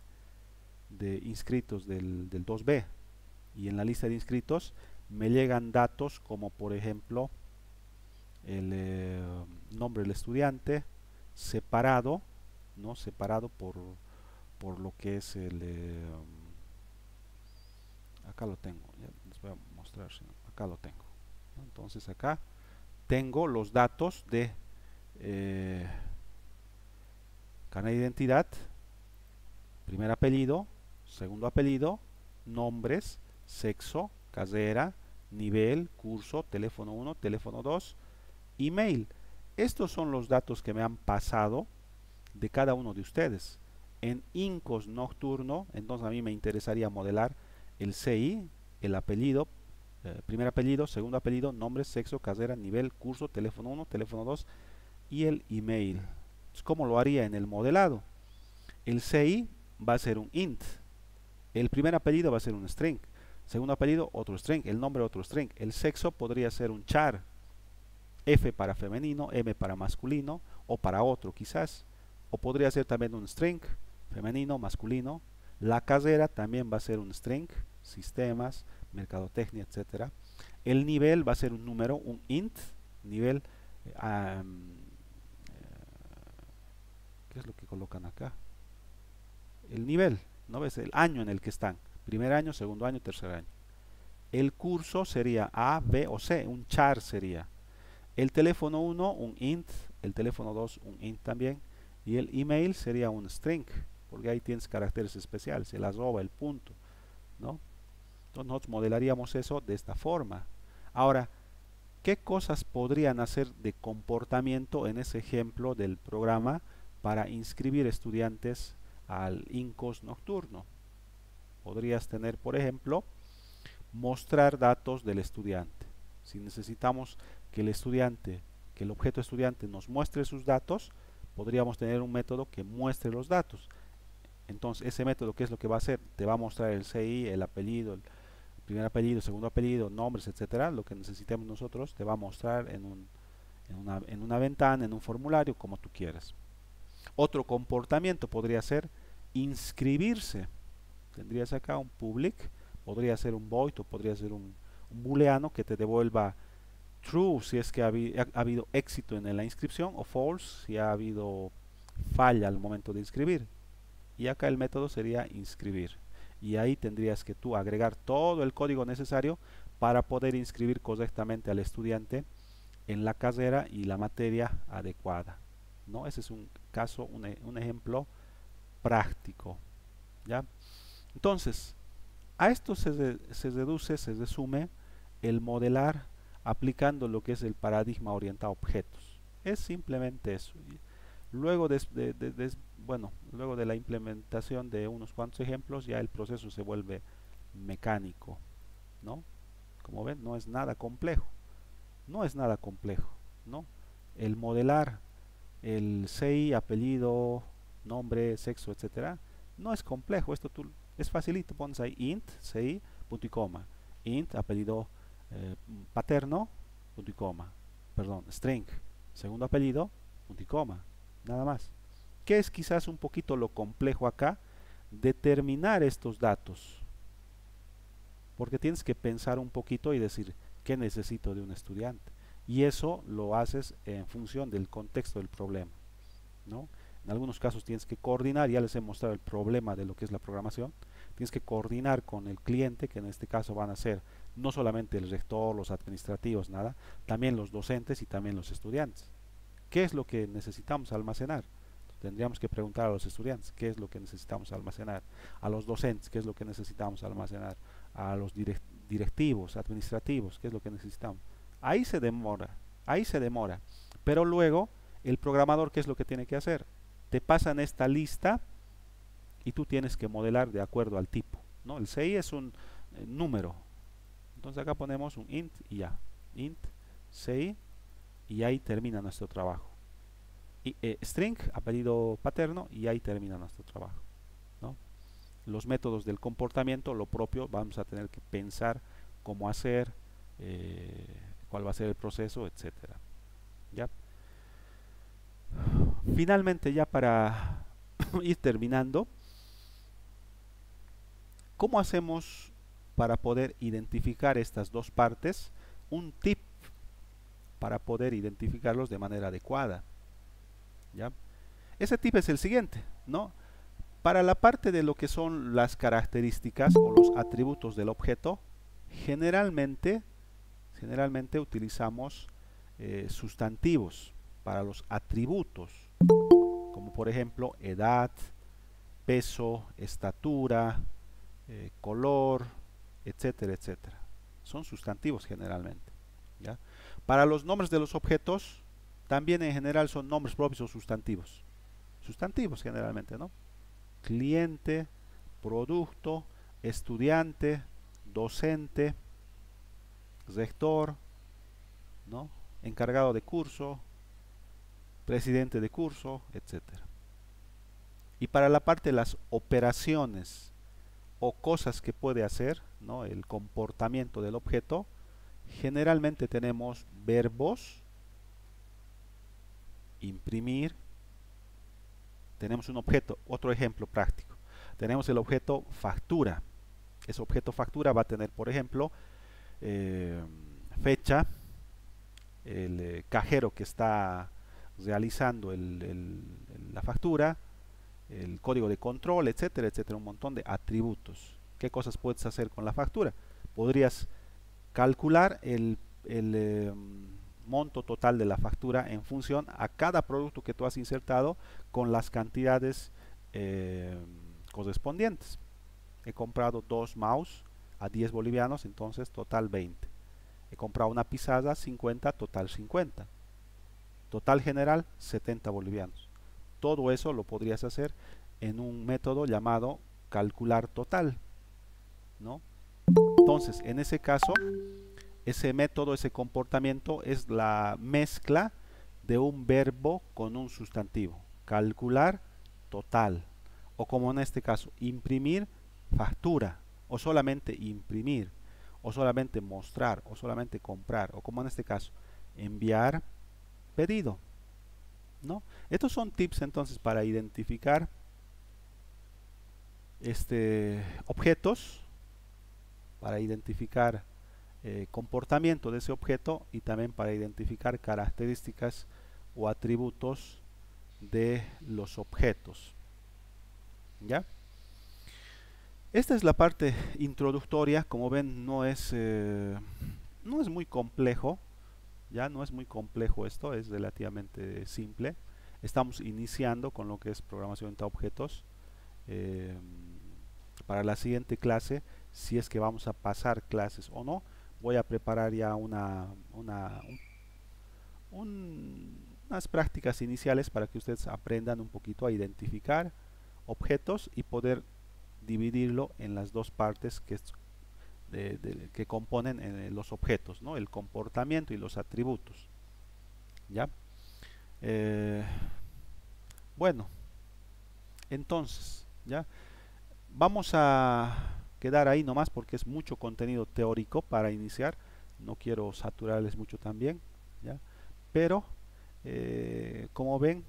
inscritos del 2B, y en la lista de inscritos me llegan datos como por ejemplo el nombre del estudiante separado, ¿no? Separado por lo que es acá lo tengo, ya les voy a mostrar, acá lo tengo, ¿no? Entonces acá tengo los datos de carnet de identidad, primer apellido, segundo apellido, nombres, sexo, carrera, nivel, curso, teléfono 1, teléfono 2, email. Estos son los datos que me han pasado de cada uno de ustedes. En Incos Nocturno, entonces a mí me interesaría modelar el CI, el apellido, primer apellido, segundo apellido, nombre, sexo, carrera, nivel, curso, teléfono 1, teléfono 2 y el email. ¿Cómo lo haría en el modelado? El CI va a ser un int, el primer apellido va a ser un string, segundo apellido otro string, el nombre otro string, el sexo podría ser un char, F para femenino, M para masculino o para otro quizás, o podría ser también un string, femenino, masculino. La carrera también va a ser un string, sistemas, mercadotecnia, etcétera. El nivel va a ser un número, un int, nivel, ¿qué es lo que colocan acá? El nivel, ¿no ves? El año en el que están, primer año, segundo año, tercer año. El curso sería A, B o C, un char sería. El teléfono 1, un int, el teléfono 2, un int también, y el email sería un string, porque ahí tienes caracteres especiales, el arroba, el punto, ¿no? Entonces nosotros modelaríamos eso de esta forma. Ahora, ¿qué cosas podrían hacer de comportamiento en ese ejemplo del programa para inscribir estudiantes al Incos Nocturno? Podrías tener, por ejemplo, mostrar datos del estudiante. Si necesitamos que el objeto estudiante nos muestre sus datos, podríamos tener un método que muestre los datos. Entonces, ese método, ¿qué es lo que va a hacer? Te va a mostrar el CI, el apellido, el primer apellido, segundo apellido, nombres, etcétera. Lo que necesitemos nosotros te va a mostrar en una ventana, en un formulario, como tú quieras. Otro comportamiento podría ser inscribirse. Tendrías acá un public, podría ser un void o podría ser un booleano que te devuelva true si es que ha habido éxito en la inscripción, o false si ha habido falla al momento de inscribir. Y acá el método sería inscribir. Y ahí tendrías que tú agregar todo el código necesario para poder inscribir correctamente al estudiante en la carrera y la materia adecuada, ¿no? Ese es un caso, un ejemplo práctico, ¿ya? Entonces, a esto se reduce, se resume el modelar aplicando lo que es el paradigma orientado a objetos. Es simplemente eso. Luego bueno, luego de la implementación de unos cuantos ejemplos, ya el proceso se vuelve mecánico, ¿no? Como ven, no es nada complejo. No es nada complejo, ¿no? El modelar el CI, apellido, nombre, sexo, etcétera, no es complejo. Esto tú es facilito. Pones ahí int, CI, punto y coma. Int, apellido paterno, punto y coma. Perdón, string, segundo apellido, punto y coma. Nada más. ¿Qué es quizás un poquito lo complejo acá? Determinar estos datos. Porque tienes que pensar un poquito y decir qué necesito de un estudiante. Y eso lo haces en función del contexto del problema, ¿no? En algunos casos tienes que coordinar, ya les he mostrado el problema de lo que es la programación. Tienes que coordinar con el cliente, que en este caso van a ser no solamente el rector, los administrativos, nada, también los docentes y también los estudiantes. ¿Qué es lo que necesitamos almacenar? Tendríamos que preguntar a los estudiantes qué es lo que necesitamos almacenar, a los docentes qué es lo que necesitamos almacenar, a los directivos, administrativos, qué es lo que necesitamos. Ahí se demora, pero luego el programador qué es lo que tiene que hacer, te pasan esta lista y tú tienes que modelar de acuerdo al tipo, ¿no? El CI es un número, entonces acá ponemos un int y ya, int CI, y ahí termina nuestro trabajo. Y, string, apellido paterno, y ahí termina nuestro trabajo, ¿no? Los métodos del comportamiento, lo propio, vamos a tener que pensar cómo hacer, cuál va a ser el proceso, etcétera. ¿Ya? Finalmente, ya para ir terminando, ¿cómo hacemos para poder identificar estas dos partes? Un tip para poder identificarlos de manera adecuada. ¿Ya? Ese tip es el siguiente, ¿no? Para la parte de lo que son las características o los atributos del objeto, generalmente utilizamos sustantivos para los atributos, como por ejemplo edad, peso, estatura, color, etcétera, etcétera. Son sustantivos generalmente, ¿ya? Para los nombres de los objetos, también en general son nombres propios o sustantivos. Sustantivos generalmente, ¿no? Cliente, producto, estudiante, docente, rector, ¿no? Encargado de curso, presidente de curso, etcétera. Y para la parte de las operaciones o cosas que puede hacer, ¿no? El comportamiento del objeto, generalmente tenemos verbos, imprimir, tenemos un objeto, otro ejemplo práctico, tenemos el objeto factura. Ese objeto factura va a tener, por ejemplo, fecha, el cajero que está realizando la factura, el código de control, etcétera, etcétera, un montón de atributos. ¿Qué cosas puedes hacer con la factura? Podrías calcular el monto total de la factura en función a cada producto que tú has insertado con las cantidades correspondientes. He comprado 2 mouse a 10 bolivianos, entonces total 20. He comprado una pizarra 50, total 50. Total general 70 bolivianos. Todo eso lo podrías hacer en un método llamado calcular total, ¿no? Entonces, en ese caso, ese método, ese comportamiento es la mezcla de un verbo con un sustantivo. Calcular total. O como en este caso, imprimir factura. O solamente imprimir. O solamente mostrar. O solamente comprar. O como en este caso, enviar pedido, ¿no? Estos son tips entonces para identificar objetos, para identificar comportamiento de ese objeto y también para identificar características o atributos de los objetos. ¿Ya? Esta es la parte introductoria. Como ven, no es muy complejo. Ya no es muy complejo esto, es relativamente simple. Estamos iniciando con lo que es programación de objetos. para la siguiente clase, si es que vamos a pasar clases o no, voy a preparar ya unas prácticas iniciales para que ustedes aprendan un poquito a identificar objetos y poder dividirlo en las dos partes que componen los objetos, ¿no? El comportamiento y los atributos. ¿Ya? Eh, bueno, entonces, ¿ya? Vamos a quedar ahí nomás porque es mucho contenido teórico para iniciar. No quiero saturarles mucho también, ¿ya? Pero, como ven,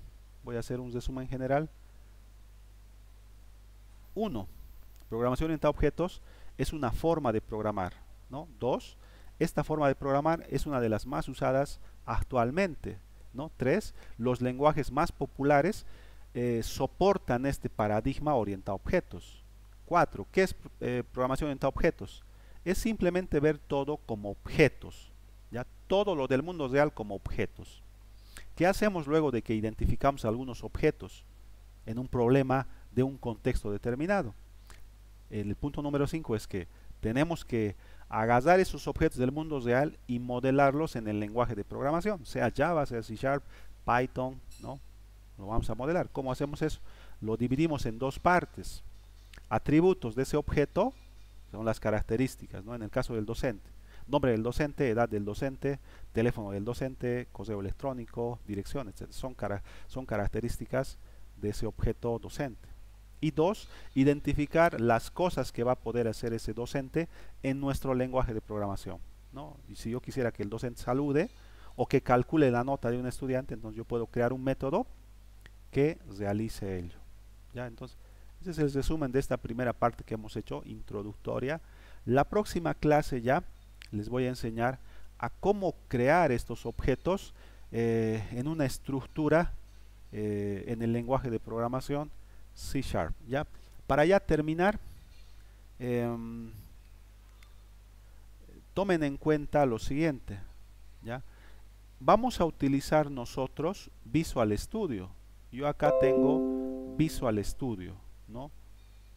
voy a hacer un resumen general. 1. Programación orientada a objetos es una forma de programar, ¿no? 2. Esta forma de programar es una de las más usadas actualmente, ¿no? 3. Los lenguajes más populares soportan este paradigma orientado a objetos. 4. ¿Qué es programación orientada a objetos? Es simplemente ver todo como objetos, ¿ya? Todo lo del mundo real como objetos. ¿Qué hacemos luego de que identificamos algunos objetos en un problema de un contexto determinado? El punto número 5 es que tenemos que agarrar esos objetos del mundo real y modelarlos en el lenguaje de programación, sea Java, sea C Sharp, Python, ¿no? Lo vamos a modelar. ¿Cómo hacemos eso? Lo dividimos en dos partes. Atributos de ese objeto son las características, ¿no? En el caso del docente, nombre del docente, edad del docente, teléfono del docente, correo electrónico, dirección, etc. Son características de ese objeto docente. Y 2, identificar las cosas que va a poder hacer ese docente en nuestro lenguaje de programación, ¿no? Y si yo quisiera que el docente salude o que calcule la nota de un estudiante, entonces yo puedo crear un método que realice ello. ¿Ya? Entonces, ese es el resumen de esta primera parte que hemos hecho, introductoria. La próxima clase ya les voy a enseñar a cómo crear estos objetos en una estructura en el lenguaje de programación C Sharp. ¿Ya? Para ya terminar, tomen en cuenta lo siguiente. ¿Ya? Vamos a utilizar nosotros Visual Studio. Yo acá tengo Visual Studio, ¿no?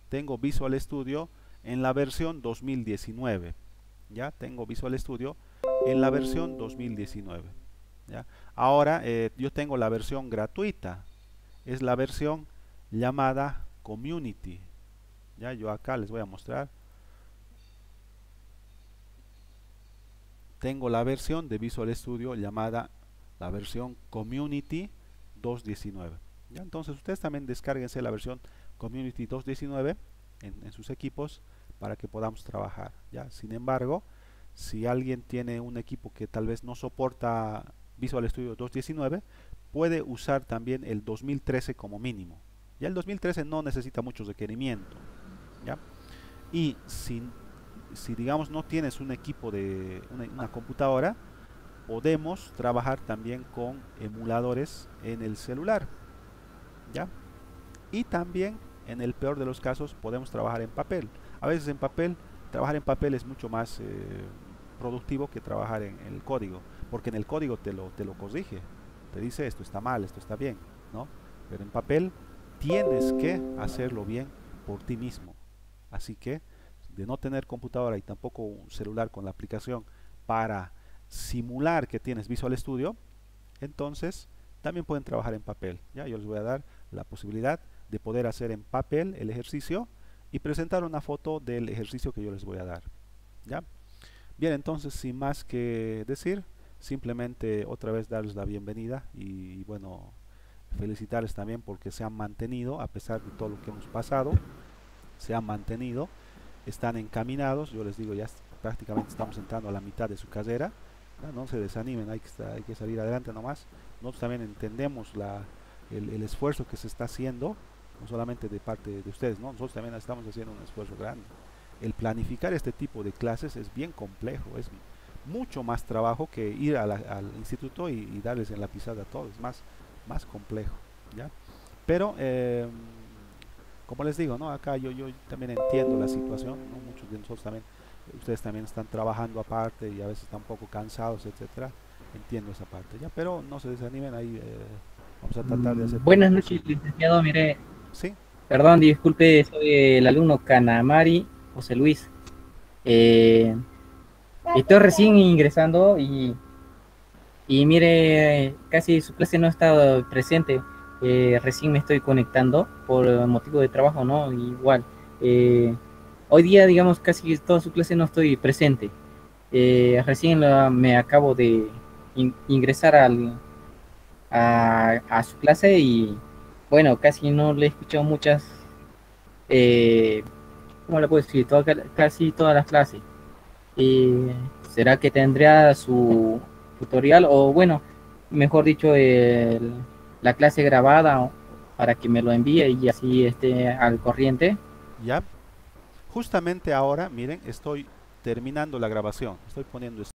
Tengo Visual Studio en la versión 2019. ¿Ya? Tengo Visual Studio en la versión 2019. ¿Ya? Ahora yo tengo la versión gratuita. Es la versión llamada Community. ¿Ya? Yo acá les voy a mostrar. Tengo la versión de Visual Studio llamada la versión Community 2.19. ¿Ya? Entonces ustedes también descárguense la versión Community 2.19 en sus equipos para que podamos trabajar. ¿Ya? Sin embargo, si alguien tiene un equipo que tal vez no soporta Visual Studio 2.19, puede usar también el 2013 como mínimo. Ya el 2013 no necesita mucho requerimiento. ¿Ya? Y si digamos no tienes un equipo de una computadora, podemos trabajar también con emuladores en el celular. ¿Ya? Y también en el peor de los casos podemos trabajar en papel. A veces trabajar en papel es mucho más productivo que trabajar en el código, porque en el código te lo corrige, te dice esto está mal, esto está bien, ¿no? Pero en papel tienes que hacerlo bien por ti mismo. Así que de no tener computadora y tampoco un celular con la aplicación para simular que tienes Visual Studio, entonces también pueden trabajar en papel. ¿Ya? Yo les voy a dar la posibilidad de poder hacer en papel el ejercicio y presentar una foto del ejercicio que yo les voy a dar. ¿Ya? Bien, entonces sin más que decir, simplemente otra vez darles la bienvenida y bueno, felicitarles también porque se han mantenido a pesar de todo lo que hemos pasado, se han mantenido, están encaminados. Yo les digo, ya prácticamente estamos entrando a la mitad de su carrera. No se desanimen, hay que salir adelante nomás. Nosotros también entendemos el esfuerzo que se está haciendo, no solamente de parte de ustedes, ¿no? Nosotros también estamos haciendo un esfuerzo grande. El planificar este tipo de clases es bien complejo, es mucho más trabajo que ir al instituto y darles en la pizarra a todos, es más complejo. ¿Ya? Pero como les digo, ¿no? Acá yo también entiendo la situación, ¿no? Muchos de nosotros también, ustedes también están trabajando aparte y a veces están un poco cansados, etcétera. Entiendo esa parte, ¿ya? Pero no se desanimen, ahí vamos a tratar de hacer todo lo Buenas noches, posible. licenciado. Mire, ¿Sí? Perdón, disculpe, soy el alumno Canamari José Luis. Eh, Estoy recién ingresando y mire, casi su clase no ha estado presente. Recién me estoy conectando por motivo de trabajo, ¿no? Igual. eh, Hoy día, digamos, casi toda su clase no estoy presente. Recién me acabo de ingresar a su clase y, bueno, casi no le he escuchado muchas, eh, ¿cómo le puedo decir? Casi todas las clases. Eh, ¿Será que tendría su tutorial o, bueno, mejor dicho, la clase grabada para que me lo envíe y así esté al corriente? ¿Ya? Justamente ahora, miren, estoy terminando la grabación. Estoy poniendo